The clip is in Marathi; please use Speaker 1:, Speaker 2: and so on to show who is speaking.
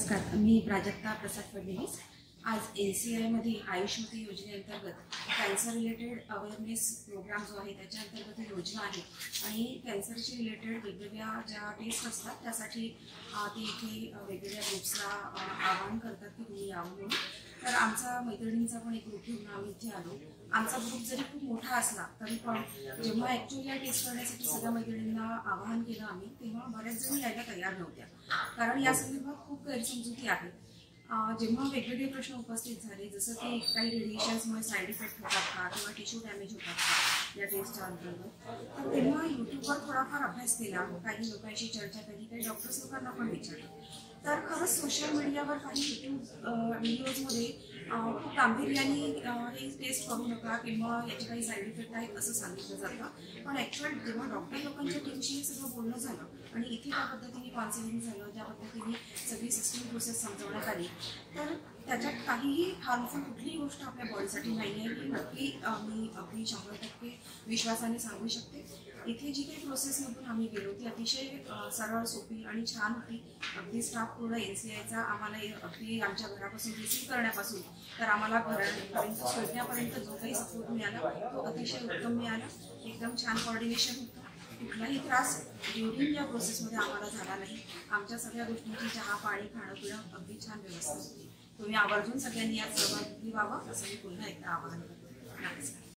Speaker 1: नमस्कार, मी प्राजक्ता प्रसाद फडणवीस। आज NCI मध्ये आयुष्मती योजनेअंतर्गत कॅन्सर रिलेटेड अवेअरनेस प्रोग्राम जो आहे त्याच्या अंतर्गत ही योजना आहे आणि कॅन्सरशी रिलेटेड वेगवेगळ्या ज्या टेस्ट असतात त्यासाठी ते इथे वेगवेगळ्या ग्रुप्सला आवाहन करतात की तुम्ही यावं म्हणून। तर आमचा मैत्रिणींचा पण एक ग्रुप घेऊन आम्ही इथे आलो। आमचा ग्रुप जरी खूप मोठा असला तरी पण जेव्हा ॲक्च्युअली या टेस्ट करण्यासाठी सगळ्या मैत्रिणींना आवाहन केलं आम्ही, तेव्हा बऱ्याच जणी यायला तयार नव्हत्या, कारण या संदर्भात खूप गैरसमजुती आहे। जेव्हा वेगवेगळे प्रश्न उपस्थित झाले, जसं की काही रेडिएशन्समुळे साईड इफेक्ट होतात का किंवा टिश्यू डॅमेज होतात का या टेस्टच्या अंतर्गत, तर तेव्हा यूट्यूबवर थोडाफार अभ्यास केला, काही लोकांशी चर्चा केली, काही डॉक्टर्स लोकांना पण विचारलं। तर खरंच सोशल मीडियावर काही यूट्यूब व्हिडिओजमध्ये खूप गांभीर्याने हे टेस्ट करू नका किंवा याचे काही साईड इफेक्ट आहेत असं सांगितलं जातं। पण ॲक्च्युअल जेव्हा डॉक्टर लोकांच्या टीमशी सगळं बोलणं झालं आणि इथे त्या पद्धतीने काउन्सिलिंग झालं, ज्या पद्धतीने सगळी सिस्टीम प्रोसेस समजवण्यात आली, तर त्याच्यात काहीही हार्मफुल कुठलीही गोष्ट आपल्या बॉडीसाठी नाही आहे ही नक्की मी अगदी 100% विश्वासाने सांगू शकते। इथे जी काही प्रोसेसमधून आम्ही गेलो ती अतिशय सरळ, सोपी आणि छान होती। अगदी स्टाफ पूर्ण NCIचा आम्हाला अगदी आमच्या घरापासून रिसीव्ह करण्यापासून तर आम्हाला घरापर्यंत सोडण्यापर्यंत जो काही सपोर्ट मिळाला तो अतिशय उत्तम मिळाला। एकदम छान कोऑर्डिनेशन होतं, कुठलाही त्रास ड्युरिंग या प्रोसेसमध्ये आम्हाला झाला नाही। आमच्या सगळ्या गोष्टींची चहा, पाणी, खाणं पिणं अगदी छान व्यवस्था होती। तुम्ही आवर्जून सगळ्यांनी यात सहभागी व्हावं असं मी पुन्हा एकदा आवाहन करते। नमस्कार।